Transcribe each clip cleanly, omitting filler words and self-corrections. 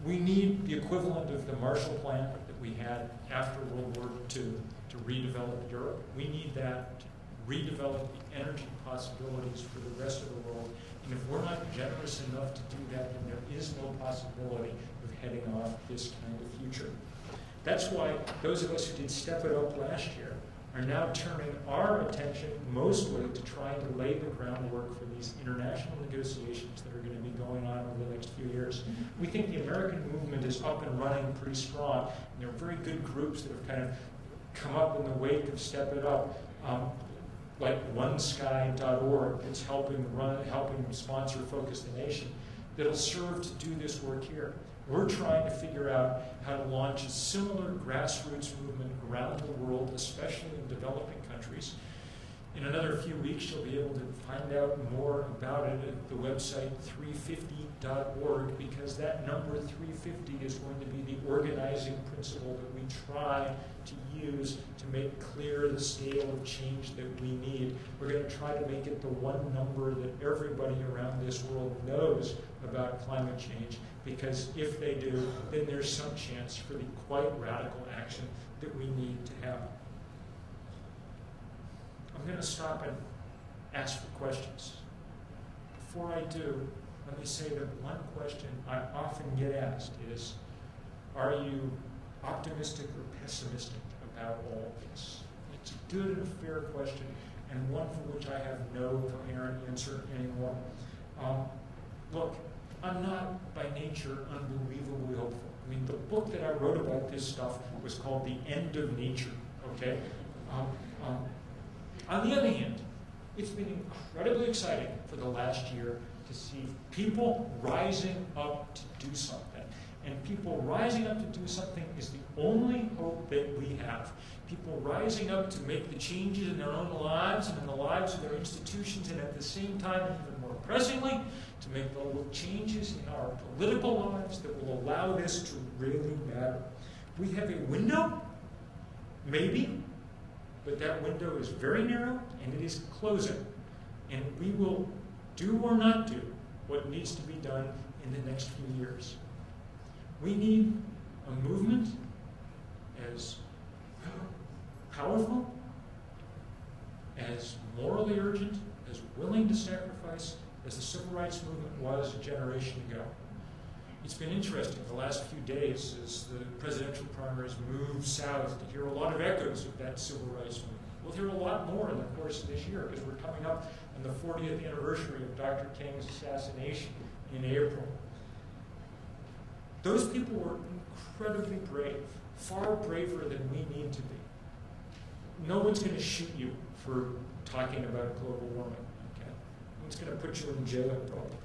We need the equivalent of the Marshall Plan that we had after World War II to redevelop Europe. We need that to redevelop the energy possibilities for the rest of the world. And if we're not generous enough to do that, then there is no possibility of heading off this kind of future. That's why those of us who did Step It Up last year are now turning our attention mostly to trying to lay the groundwork for these international negotiations that are going to be going on over the next few years. We think the American movement is up and running pretty strong, and there are very good groups that have kind of come up in the wake of Step It Up, like onesky.org that's helping sponsor Focus the Nation, that'll serve to do this work here. We're trying to figure out how to launch a similar grassroots movement around the world, especially in developing countries. In another few weeks, you'll be able to find out more about it at the website 350.org, because that number 350 is going to be the organizing principle that we try to use to make clear the scale of change that we need. We're going to try to make it the one number that everybody around this world knows about climate change, because if they do, then there's some chance for the quite radical action that we need to have. I'm going to stop and ask for questions. Before I do, let me say that one question I often get asked is, are you optimistic or pessimistic about all of this? It's a good and a fair question, and one for which I have no coherent answer anymore. Look, I'm not by nature unbelievably hopeful. I mean, the book that I wrote about this stuff was called The End of Nature, okay? On the other hand, it's been incredibly exciting for the last year to see people rising up to do something. And people rising up to do something is the only hope that we have. People rising up to make the changes in their own lives and in the lives of their institutions, and at the same time, and even more pressingly, to make the changes in our political lives that will allow this to really matter. We have a window, maybe, but that window is very narrow and it is closing. And we will do or not do what needs to be done in the next few years. We need a movement as powerful, as morally urgent, as willing to sacrifice as the civil rights movement was a generation ago. It's been interesting the last few days as the presidential primaries move south to hear a lot of echoes of that civil rights movement. We'll hear a lot more in the course of this year because we're coming up on the 40th anniversary of Dr. King's assassination in April. Those people were incredibly brave, far braver than we need to be. No one's going to shoot you for talking about global warming. Okay? No one's going to put you in jail probably.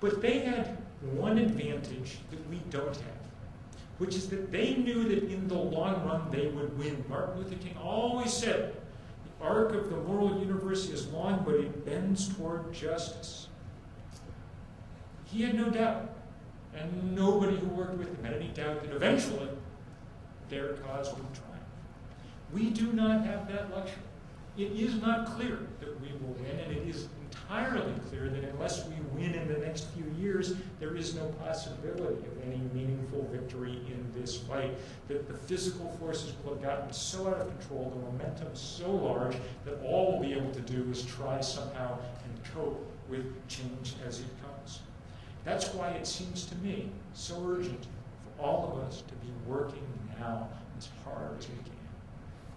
But they had one advantage that we don't have, which is that they knew that in the long run they would win. Martin Luther King always said, the arc of the moral universe is long, but it bends toward justice. He had no doubt, and nobody who worked with him had any doubt that eventually their cause would triumph. We do not have that luxury. It is not clear that we will win, and it is entirely clear that unless we win in the next few years, there is no possibility of any meaningful victory in this fight. That the physical forces will have gotten so out of control, the momentum so large, that all we'll be able to do is try somehow and cope with change as it comes. That's why it seems to me so urgent for all of us to be working now as hard as we can.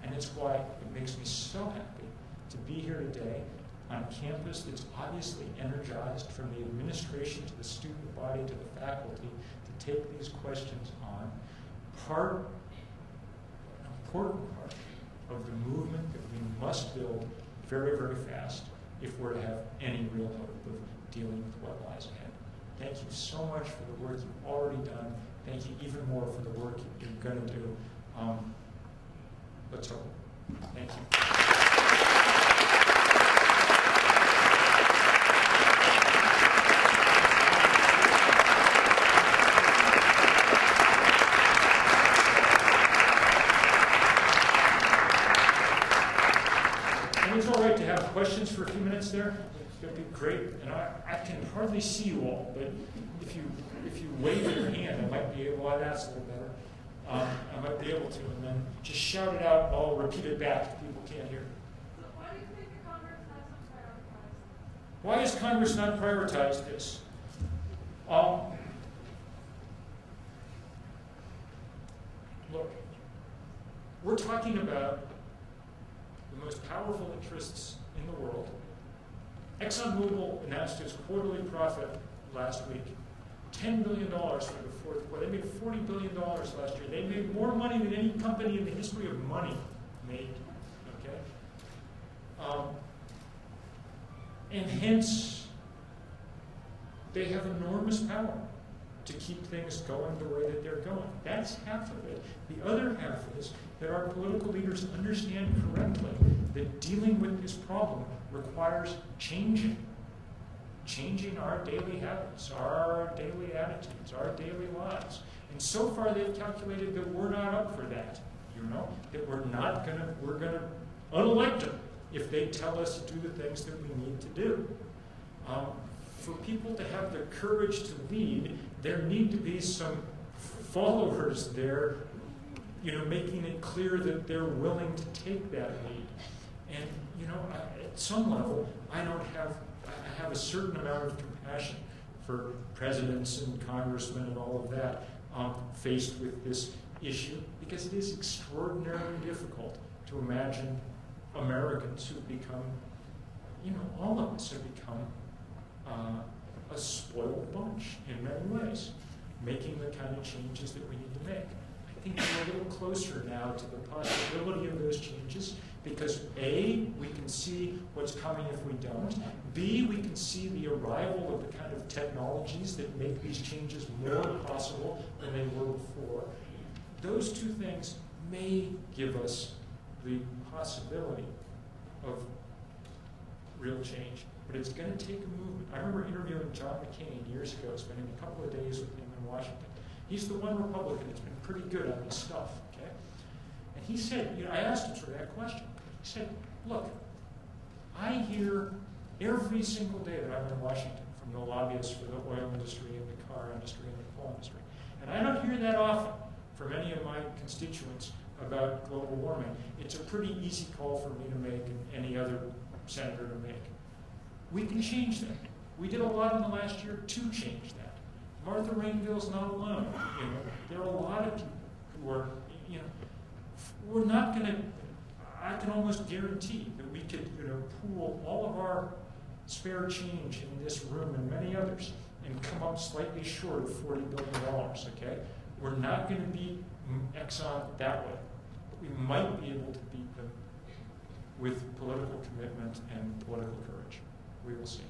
And it's why it makes me so happy to be here today on a campus that's obviously energized, from the administration to the student body to the faculty, to take these questions on. An important part of the movement that we must build very, very fast if we're to have any real hope of dealing with what lies ahead. Thank you so much for the work you've already done. Thank you even more for the work you're going to do. Let's hope. Thank you. And it's all right to have questions for a few minutes there. It's going to be great. And I can hardly see you all, but if you wave your hand, I might be able, well, that's a little better. I might be able to, and then just shout it out, and I'll repeat it back if people can't hear. So why do you think the Congress hasn't prioritized? Why has Congress not prioritized this? Look, we're talking about the most powerful interests in the world. ExxonMobil announced its quarterly profit last week. $10 billion for the fourth quarter. They made $40 billion last year. They made more money than any company in the history of money made. Okay? And hence, they have enormous power to keep things going the way that they're going. That's half of it. The other half is that our political leaders understand correctly that dealing with this problem requires changing our daily habits, our daily attitudes, our daily lives. And so far they've calculated that we're not up for that, that we're going to unelect them if they tell us to do the things that we need to do. For people to have the courage to lead, there need to be some followers there, making it clear that they're willing to take that lead. And, at some level, I have a certain amount of compassion for presidents and congressmen and all of that faced with this issue, because it is extraordinarily difficult to imagine Americans who've become, all of us have become a spoiled bunch in many ways, making the kind of changes that we need to make. I think we're a little closer now to the possibility of those changes because A, we can see what's coming if we don't. B, we can see the arrival of the kind of technologies that make these changes more possible than they were before. Those two things may give us the possibility of real change. But it's going to take a movement. I remember interviewing John McCain years ago, spending a couple of days with him in Washington. He's the one Republican that's been pretty good on this stuff, okay? And he said, I asked him sort of that question. He said, look, I hear every single day that I'm in Washington from the lobbyists for the oil industry and the car industry and the coal industry. And I don't hear that often from any of my constituents about global warming. It's a pretty easy call for me to make and any other senator to make. We can change that. We did a lot in the last year to change that. Martha Rainville's not alone. There are a lot of people who are, we're not going to, I can almost guarantee that we could, pool all of our spare change in this room and many others and come up slightly short of $40 billion, okay? We're not going to beat Exxon that way. But we might be able to beat them with political commitment and political courage. We will see.